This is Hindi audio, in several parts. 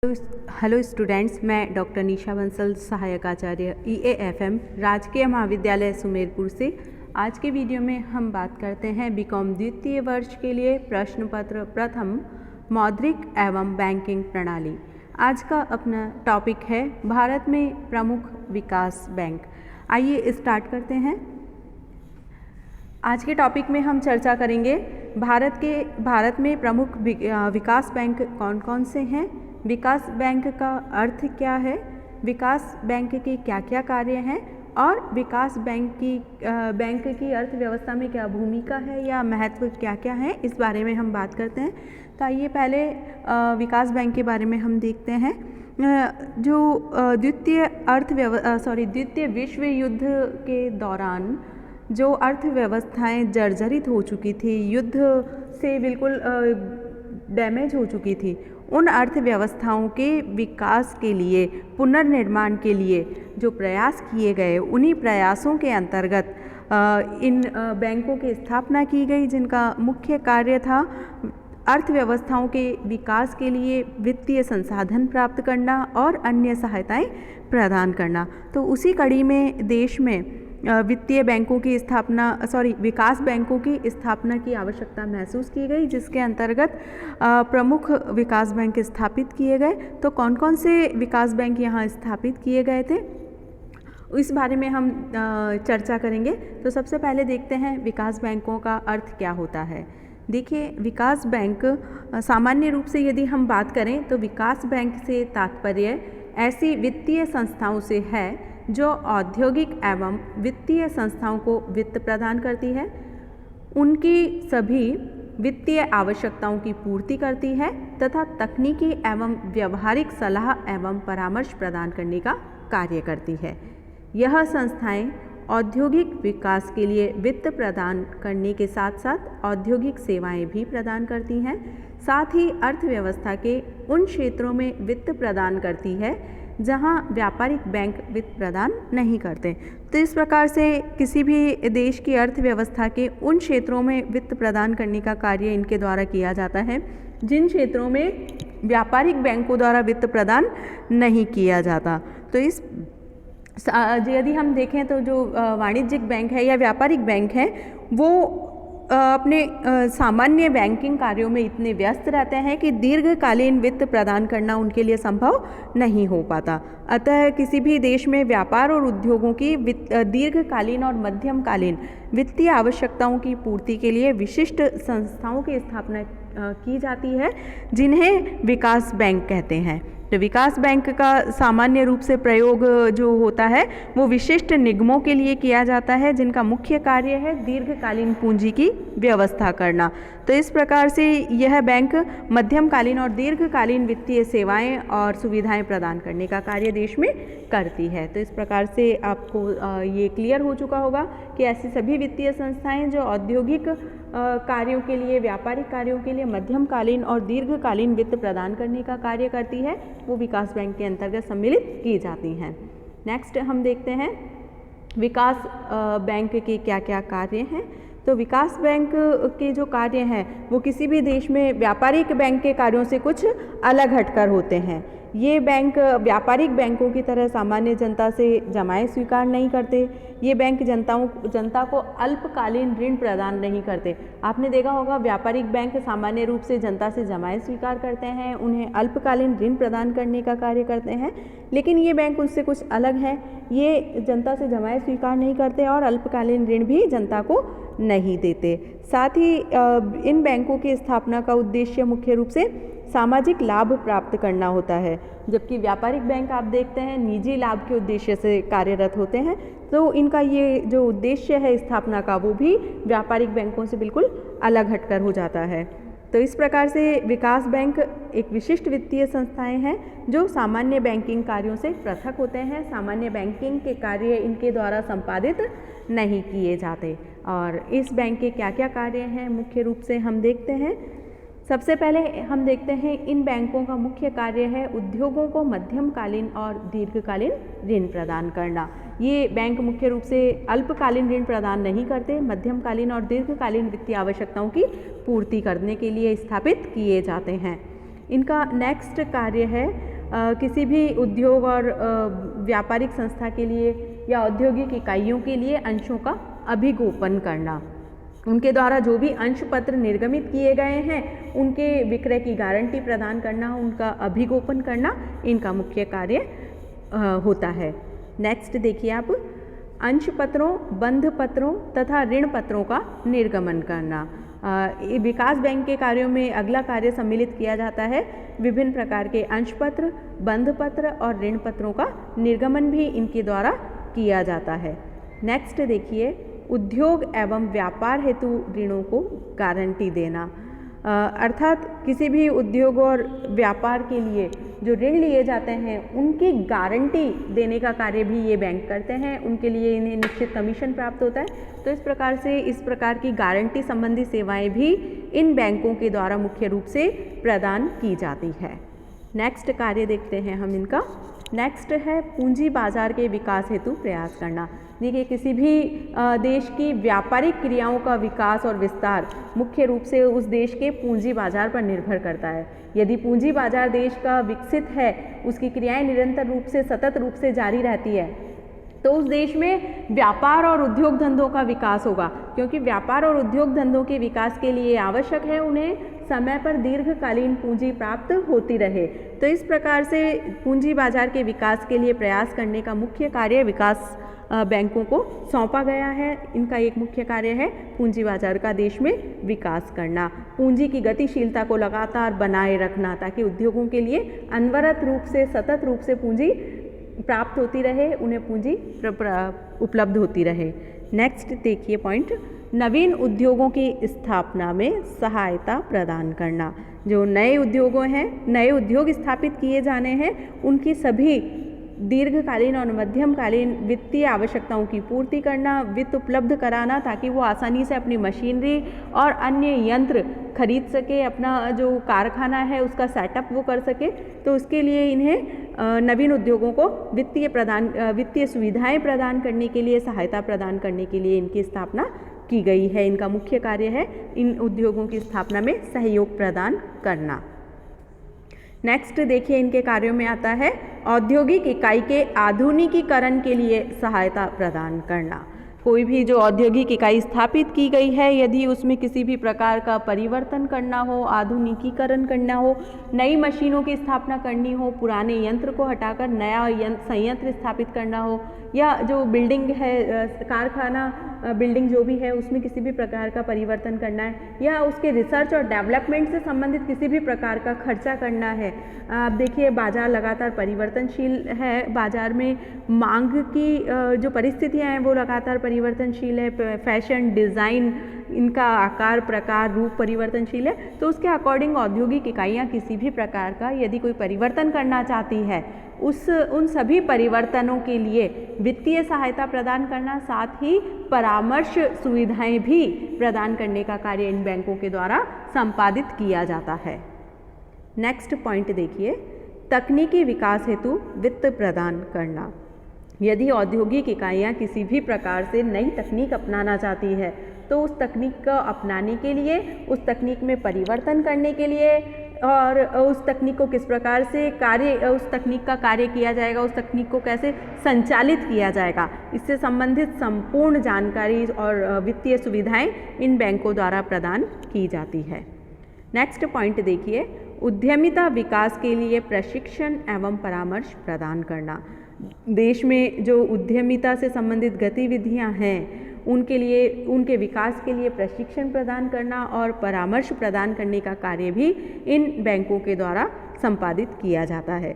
हेलो स्टूडेंट्स, मैं डॉक्टर निशा बंसल, सहायक आचार्य EAFM राजकीय महाविद्यालय सुमेरपुर से। आज के वीडियो में हम बात करते हैं बीकॉम द्वितीय वर्ष के लिए प्रश्न पत्र प्रथम मौद्रिक एवं बैंकिंग प्रणाली। आज का अपना टॉपिक है भारत में प्रमुख विकास बैंक। आइए स्टार्ट करते हैं। आज के टॉपिक में हम चर्चा करेंगे भारत में प्रमुख विकास बैंक कौन कौन से हैं, विकास बैंक का अर्थ क्या है, विकास बैंक के क्या क्या कार्य हैं और विकास बैंक की अर्थव्यवस्था में क्या भूमिका है या महत्व क्या क्या है, इस बारे में हम बात करते हैं। तो आइए पहले विकास बैंक के बारे में हम देखते हैं। जो द्वितीय विश्व युद्ध के दौरान जो अर्थव्यवस्थाएं जर्जरित हो चुकी थी, युद्ध से बिल्कुल डैमेज हो चुकी थी, उन अर्थव्यवस्थाओं के विकास के लिए, पुनर्निर्माण के लिए जो प्रयास किए गए, उन्हीं प्रयासों के अंतर्गत इन बैंकों की स्थापना की गई, जिनका मुख्य कार्य था अर्थव्यवस्थाओं के विकास के लिए वित्तीय संसाधन प्राप्त करना और अन्य सहायताएं प्रदान करना। तो उसी कड़ी में देश में विकास बैंकों की स्थापना की आवश्यकता महसूस की गई, जिसके अंतर्गत प्रमुख विकास बैंक स्थापित किए गए। तो कौन कौन से विकास बैंक यहाँ स्थापित किए गए थे, इस बारे में हम चर्चा करेंगे। तो सबसे पहले देखते हैं विकास बैंकों का अर्थ क्या होता है। देखिए, विकास बैंक सामान्य रूप से यदि हम बात करें तो विकास बैंक से तात्पर्य ऐसी वित्तीय संस्थाओं से है जो औद्योगिक एवं वित्तीय संस्थाओं को वित्त प्रदान करती है, उनकी सभी वित्तीय आवश्यकताओं की पूर्ति करती है तथा तकनीकी एवं व्यवहारिक सलाह एवं परामर्श प्रदान करने का कार्य करती है। यह संस्थाएं औद्योगिक विकास के लिए वित्त प्रदान करने के साथ साथ औद्योगिक सेवाएं भी प्रदान करती हैं। साथ ही अर्थव्यवस्था के उन क्षेत्रों में वित्त प्रदान करती है जहां व्यापारिक बैंक वित्त प्रदान नहीं करते। तो इस प्रकार से किसी भी देश की अर्थव्यवस्था के उन क्षेत्रों में वित्त प्रदान करने का कार्य इनके द्वारा किया जाता है जिन क्षेत्रों में व्यापारिक बैंकों द्वारा वित्त प्रदान नहीं किया जाता। तो यदि हम देखें तो जो वाणिज्यिक बैंक है या व्यापारिक बैंक है, वो अपने सामान्य बैंकिंग कार्यों में इतने व्यस्त रहते हैं कि दीर्घकालीन वित्त प्रदान करना उनके लिए संभव नहीं हो पाता। अतः किसी भी देश में व्यापार और उद्योगों की दीर्घकालीन और मध्यमकालीन वित्तीय आवश्यकताओं की पूर्ति के लिए विशिष्ट संस्थाओं की स्थापना की जाती है, जिन्हें विकास बैंक कहते हैं। तो विकास बैंक का सामान्य रूप से प्रयोग जो होता है वो विशिष्ट निगमों के लिए किया जाता है, जिनका मुख्य कार्य है दीर्घकालीन पूंजी की व्यवस्था करना। तो इस प्रकार से यह बैंक मध्यमकालीन और दीर्घकालीन वित्तीय सेवाएं और सुविधाएं प्रदान करने का कार्य देश में करती है। तो इस प्रकार से आपको ये क्लियर हो चुका होगा कि ऐसी सभी वित्तीय संस्थाएं जो औद्योगिक कार्यों के लिए, व्यापारिक कार्यों के लिए मध्यमकालीन और दीर्घकालीन वित्त प्रदान करने का कार्य करती है, वो विकास बैंक के अंतर्गत सम्मिलित की जाती हैं। नेक्स्ट हम देखते हैं विकास बैंक के क्या क्या कार्य हैं। तो विकास बैंक के जो कार्य हैं वो किसी भी देश में व्यापारिक बैंक के कार्यों से कुछ अलग हटकर होते हैं। ये बैंक व्यापारिक बैंकों की तरह सामान्य जनता से जमाएं स्वीकार नहीं करते। ये बैंक जनता को अल्पकालीन ऋण प्रदान नहीं करते। आपने देखा होगा व्यापारिक बैंक सामान्य रूप से जनता से जमाएं स्वीकार करते हैं, उन्हें अल्पकालीन ऋण प्रदान करने का कार्य करते हैं, लेकिन ये बैंक उससे कुछ अलग है। ये जनता से जमाएं स्वीकार नहीं करते और अल्पकालीन ऋण भी जनता को नहीं देते। साथ ही इन बैंकों की स्थापना का उद्देश्य मुख्य रूप से सामाजिक लाभ प्राप्त करना होता है, जबकि व्यापारिक बैंक आप देखते हैं निजी लाभ के उद्देश्य से कार्यरत होते हैं। तो इनका ये जो उद्देश्य है स्थापना का, वो भी व्यापारिक बैंकों से बिल्कुल अलग हटकर हो जाता है। तो इस प्रकार से विकास बैंक एक विशिष्ट वित्तीय संस्थाएं हैं जो सामान्य बैंकिंग कार्यों से पृथक होते हैं। सामान्य बैंकिंग के कार्य इनके द्वारा संपादित नहीं किए जाते। और इस बैंक के क्या क्या कार्य हैं मुख्य रूप से हम देखते हैं। सबसे पहले हम देखते हैं इन बैंकों का मुख्य कार्य है उद्योगों को मध्यमकालीन और दीर्घकालीन ऋण प्रदान करना। ये बैंक मुख्य रूप से अल्पकालीन ऋण प्रदान नहीं करते, मध्यमकालीन और दीर्घकालीन वित्तीय आवश्यकताओं की पूर्ति करने के लिए स्थापित किए जाते हैं। इनका नेक्स्ट कार्य है किसी भी उद्योग और व्यापारिक संस्था के लिए या औद्योगिक इकाइयों के लिए अंशों का अभिगोपन करना। उनके द्वारा जो भी अंश पत्र निर्गमित किए गए हैं उनके विक्रय की गारंटी प्रदान करना, उनका अभिगोपन करना इनका मुख्य कार्य होता है। नेक्स्ट देखिए आप, अंश पत्रों, बंध पत्रों तथा ऋण पत्रों का निर्गमन करना। विकास बैंक के कार्यों में अगला कार्य सम्मिलित किया जाता है। विभिन्न प्रकार के अंश पत्र, बंध पत्र और ऋण पत्रों का निर्गमन भी इनके द्वारा किया जाता है। नेक्स्ट देखिए, उद्योग एवं व्यापार हेतु ऋणों को गारंटी देना। अर्थात किसी भी उद्योग और व्यापार के लिए जो ऋण लिए जाते हैं उनकी गारंटी देने का कार्य भी ये बैंक करते हैं। उनके लिए इन्हें निश्चित कमीशन प्राप्त होता है। तो इस प्रकार से इस प्रकार की गारंटी संबंधी सेवाएं भी इन बैंकों के द्वारा मुख्य रूप से प्रदान की जाती है। नेक्स्ट कार्य देखते हैं हम इनका। नेक्स्ट है पूंजी बाजार के विकास हेतु प्रयास करना। देखिए, किसी भी देश की व्यापारिक क्रियाओं का विकास और विस्तार मुख्य रूप से उस देश के पूंजी बाजार पर निर्भर करता है। यदि पूंजी बाजार देश का विकसित है, उसकी क्रियाएं निरंतर रूप से सतत रूप से जारी रहती है, तो उस देश में व्यापार और उद्योग धंधों का विकास होगा। क्योंकि व्यापार और उद्योग धंधों के विकास के लिए आवश्यक है उन्हें समय पर दीर्घकालीन पूंजी प्राप्त होती रहे। तो इस प्रकार से पूंजी बाजार के विकास के लिए प्रयास करने का मुख्य कार्य विकास बैंकों को सौंपा गया है। इनका एक मुख्य कार्य है पूंजी बाजार का देश में विकास करना, पूंजी की गतिशीलता को लगातार बनाए रखना, ताकि उद्योगों के लिए अनवरत रूप से सतत रूप से पूंजी प्राप्त होती रहे, उन्हें पूंजी उपलब्ध होती रहे। नेक्स्ट देखिए पॉइंट, नवीन उद्योगों की स्थापना में सहायता प्रदान करना। जो नए उद्योगों हैं, नए उद्योग स्थापित किए जाने हैं, उनकी सभी दीर्घकालीन और मध्यमकालीन वित्तीय आवश्यकताओं की पूर्ति करना, वित्त उपलब्ध कराना, ताकि वो आसानी से अपनी मशीनरी और अन्य यंत्र खरीद सके, अपना जो कारखाना है उसका सेटअप वो कर सके। तो उसके लिए इन्हें नवीन उद्योगों को वित्तीय सुविधाएं प्रदान करने के लिए, सहायता प्रदान करने के लिए इनकी स्थापना की गई है। इनका मुख्य कार्य है इन उद्योगों की स्थापना में सहयोग प्रदान करना। नेक्स्ट देखिए, इनके कार्यों में आता है औद्योगिक इकाई के आधुनिकीकरण के लिए सहायता प्रदान करना। कोई भी जो औद्योगिक इकाई स्थापित की गई है, यदि उसमें किसी भी प्रकार का परिवर्तन करना हो, आधुनिकीकरण करना हो, नई मशीनों की स्थापना करनी हो, पुराने यंत्र को हटाकर नया संयंत्र स्थापित करना हो, या जो बिल्डिंग है, कारखाना बिल्डिंग जो भी है, उसमें किसी भी प्रकार का परिवर्तन करना है, या उसके रिसर्च और डेवलपमेंट से संबंधित किसी भी प्रकार का खर्चा करना है। आप देखिए, बाजार लगातार परिवर्तनशील है, बाजार में मांग की जो परिस्थितियां हैं वो लगातार परिवर्तनशील है, फैशन, डिज़ाइन, इनका आकार, प्रकार, रूप परिवर्तनशील है। तो उसके अकॉर्डिंग औद्योगिक इकाइयाँ किसी भी प्रकार का यदि कोई परिवर्तन करना चाहती है, उन सभी परिवर्तनों के लिए वित्तीय सहायता प्रदान करना, साथ ही परामर्श सुविधाएं भी प्रदान करने का कार्य इन बैंकों के द्वारा संपादित किया जाता है। नेक्स्ट पॉइंट देखिए, तकनीकी विकास हेतु वित्त प्रदान करना। यदि औद्योगिक इकाइयाँ किसी भी प्रकार से नई तकनीक अपनाना चाहती है, तो उस तकनीक को अपनाने के लिए, उस तकनीक में परिवर्तन करने के लिए, और उस तकनीक को किस प्रकार से उस तकनीक का कार्य किया जाएगा, उस तकनीक को कैसे संचालित किया जाएगा, इससे संबंधित संपूर्ण जानकारी और वित्तीय सुविधाएं इन बैंकों द्वारा प्रदान की जाती है। नेक्स्ट पॉइंट देखिए, उद्यमिता विकास के लिए प्रशिक्षण एवं परामर्श प्रदान करना। देश में जो उद्यमिता से संबंधित गतिविधियां हैं, उनके लिए, उनके विकास के लिए प्रशिक्षण प्रदान करना और परामर्श प्रदान करने का कार्य भी इन बैंकों के द्वारा संपादित किया जाता है।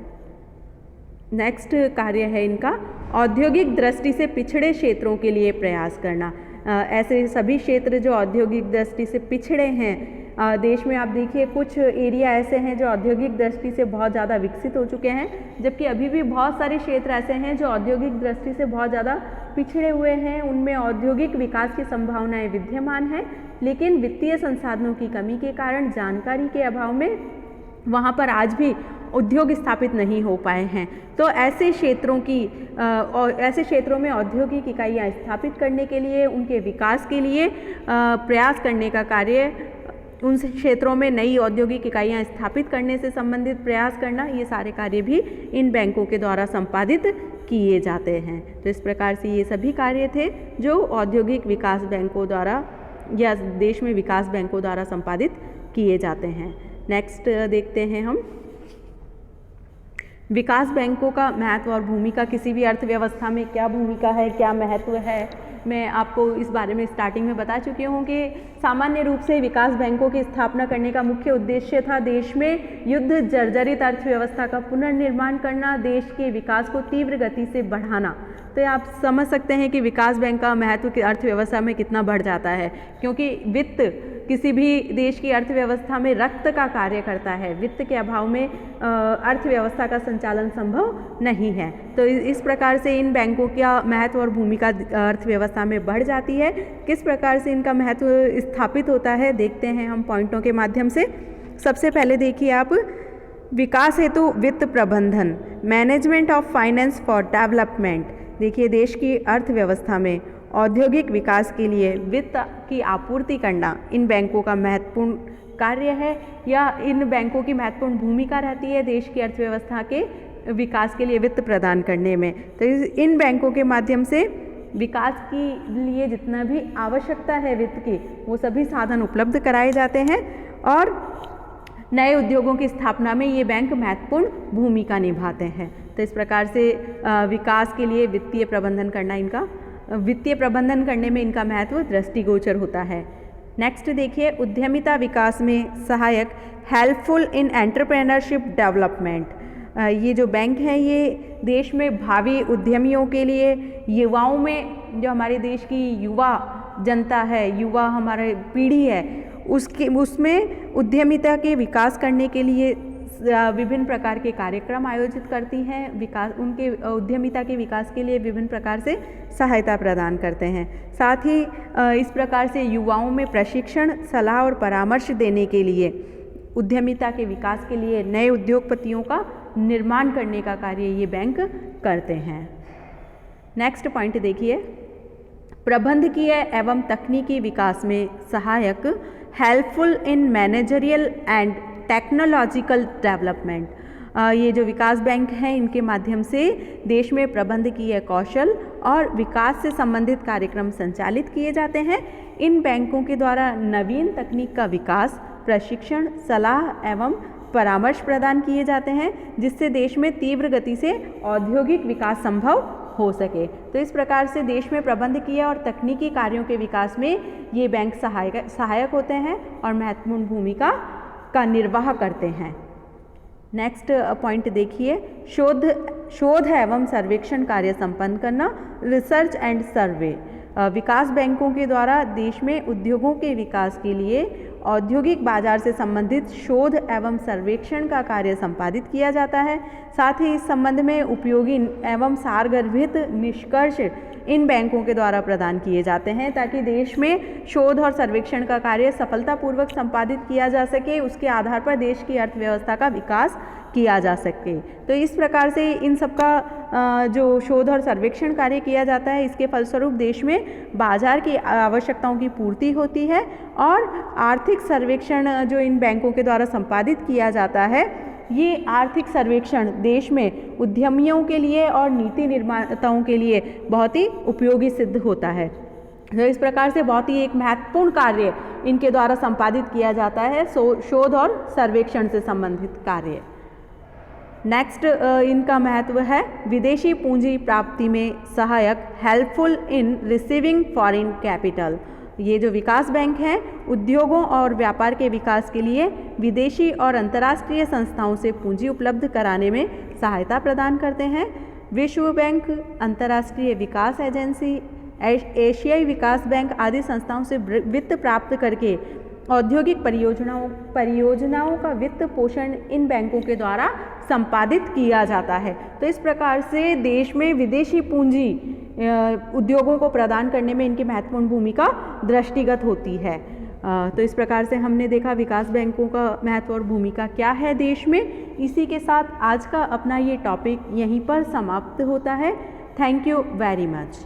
नेक्स्ट कार्य है इनका औद्योगिक दृष्टि से पिछड़े क्षेत्रों के लिए प्रयास करना। ऐसे सभी क्षेत्र जो औद्योगिक दृष्टि से पिछड़े हैं देश में, आप देखिए कुछ एरिया ऐसे हैं जो औद्योगिक दृष्टि से बहुत ज़्यादा विकसित हो चुके हैं, जबकि अभी भी बहुत सारे क्षेत्र ऐसे हैं जो औद्योगिक दृष्टि से बहुत ज़्यादा पिछड़े हुए हैं। उनमें औद्योगिक विकास की संभावनाएं विद्यमान हैं, लेकिन वित्तीय संसाधनों की कमी के कारण, जानकारी के अभाव में वहाँ पर आज भी उद्योग स्थापित नहीं हो पाए हैं। तो ऐसे क्षेत्रों में औद्योगिक इकाइयाँ स्थापित करने के लिए, उनके विकास के लिए प्रयास करने का कार्य उन क्षेत्रों में नई औद्योगिक इकाइयाँ स्थापित करने से संबंधित प्रयास करना, ये सारे कार्य भी इन बैंकों के द्वारा संपादित किए जाते हैं। तो इस प्रकार से ये सभी कार्य थे जो औद्योगिक विकास बैंकों द्वारा या देश में विकास बैंकों द्वारा संपादित किए जाते हैं। नेक्स्ट देखते हैं हम विकास बैंकों का महत्व और भूमिका। किसी भी अर्थव्यवस्था में क्या भूमिका है, क्या महत्व है, मैं आपको इस बारे में स्टार्टिंग में बता चुकी हूँ कि सामान्य रूप से विकास बैंकों की स्थापना करने का मुख्य उद्देश्य था देश में युद्ध जर्जरित अर्थव्यवस्था का पुनर्निर्माण करना, देश के विकास को तीव्र गति से बढ़ाना। तो आप समझ सकते हैं कि विकास बैंक का महत्व की अर्थव्यवस्था में कितना बढ़ जाता है, क्योंकि वित्त किसी भी देश की अर्थव्यवस्था में रक्त का कार्य करता है। वित्त के अभाव में अर्थव्यवस्था का संचालन संभव नहीं है। तो इस प्रकार से इन बैंकों का महत्व और भूमिका अर्थव्यवस्था में बढ़ जाती है। किस प्रकार से इनका महत्व स्थापित होता है देखते हैं हम पॉइंटों के माध्यम से। सबसे पहले देखिए आप, विकास हेतु वित्त प्रबंधन, management of finance for development. देखिए देश की अर्थव्यवस्था में औद्योगिक विकास के लिए वित्त की आपूर्ति करना इन बैंकों का महत्वपूर्ण कार्य है, या इन बैंकों की महत्वपूर्ण भूमिका रहती है देश की अर्थव्यवस्था के विकास के लिए वित्त प्रदान करने में। तो इन बैंकों के माध्यम से विकास के लिए जितना भी आवश्यकता है वित्त की, वो सभी साधन उपलब्ध कराए जाते हैं और नए उद्योगों की स्थापना में ये बैंक महत्वपूर्ण भूमिका निभाते हैं। तो इस प्रकार से विकास के लिए वित्तीय प्रबंधन करने में इनका महत्व दृष्टिगोचर होता है। नेक्स्ट देखिए, उद्यमिता विकास में सहायक, हेल्पफुल इन एंटरप्रेन्योरशिप डेवलपमेंट। ये जो बैंक है ये देश में भावी उद्यमियों के लिए, युवाओं में, जो हमारे देश की युवा जनता है, युवा हमारे पीढ़ी है, उसमें उद्यमिता के विकास करने के लिए विभिन्न प्रकार के कार्यक्रम आयोजित करती हैं। उनके उद्यमिता के विकास के लिए विभिन्न प्रकार से सहायता प्रदान करते हैं। साथ ही इस प्रकार से युवाओं में प्रशिक्षण, सलाह और परामर्श देने के लिए, उद्यमिता के विकास के लिए नए उद्योगपतियों का निर्माण करने का कार्य ये बैंक करते हैं। नेक्स्ट पॉइंट देखिए, प्रबंधकीय एवं तकनीकी विकास में सहायक, helpful in managerial and technological development. ये जो विकास बैंक हैं इनके माध्यम से देश में प्रबंधकीय कौशल और विकास से संबंधित कार्यक्रम संचालित किए जाते हैं। इन बैंकों के द्वारा नवीन तकनीक का विकास, प्रशिक्षण, सलाह एवं परामर्श प्रदान किए जाते हैं, जिससे देश में तीव्र गति से औद्योगिक विकास संभव हो सके। तो इस प्रकार से देश में प्रबंधकीय और तकनीकी कार्यों के विकास में ये बैंक सहायक होते हैं और महत्वपूर्ण भूमिका का निर्वाह करते हैं। नेक्स्ट पॉइंट देखिए, शोध एवं सर्वेक्षण कार्य संपन्न करना, रिसर्च एंड सर्वे। विकास बैंकों के द्वारा देश में उद्योगों के विकास के लिए औद्योगिक बाजार से संबंधित शोध एवं सर्वेक्षण का कार्य संपादित किया जाता है। साथ ही इस संबंध में उपयोगी एवं सारगर्भित निष्कर्ष इन बैंकों के द्वारा प्रदान किए जाते हैं, ताकि देश में शोध और सर्वेक्षण का कार्य सफलतापूर्वक संपादित किया जा सके, उसके आधार पर देश की अर्थव्यवस्था का विकास किया जा सके। तो इस प्रकार से इन सबका जो शोध और सर्वेक्षण कार्य किया जाता है, इसके फलस्वरूप देश में बाजार की आवश्यकताओं की पूर्ति होती है और आर्थिक सर्वेक्षण जो इन बैंकों के द्वारा संपादित किया जाता है, ये आर्थिक सर्वेक्षण देश में उद्यमियों के लिए और नीति निर्माताओं के लिए बहुत ही उपयोगी सिद्ध होता है। तो इस प्रकार से बहुत ही एक महत्वपूर्ण कार्य इनके द्वारा संपादित किया जाता है, शोध और सर्वेक्षण से संबंधित कार्य। नेक्स्ट इनका महत्व है विदेशी पूंजी प्राप्ति में सहायक, helpful in receiving foreign capital. ये जो विकास बैंक हैं उद्योगों और व्यापार के विकास के लिए विदेशी और अंतर्राष्ट्रीय संस्थाओं से पूंजी उपलब्ध कराने में सहायता प्रदान करते हैं। विश्व बैंक, अंतर्राष्ट्रीय विकास एजेंसी, एशियाई विकास बैंक आदि संस्थाओं से वित्त प्राप्त करके औद्योगिक परियोजनाओं का वित्त पोषण इन बैंकों के द्वारा संपादित किया जाता है। तो इस प्रकार से देश में विदेशी पूंजी उद्योगों को प्रदान करने में इनकी महत्वपूर्ण भूमिका दृष्टिगत होती है। तो इस प्रकार से हमने देखा विकास बैंकों का महत्व और भूमिका क्या है देश में। इसी के साथ आज का अपना ये टॉपिक यहीं पर समाप्त होता है। Thank you very much.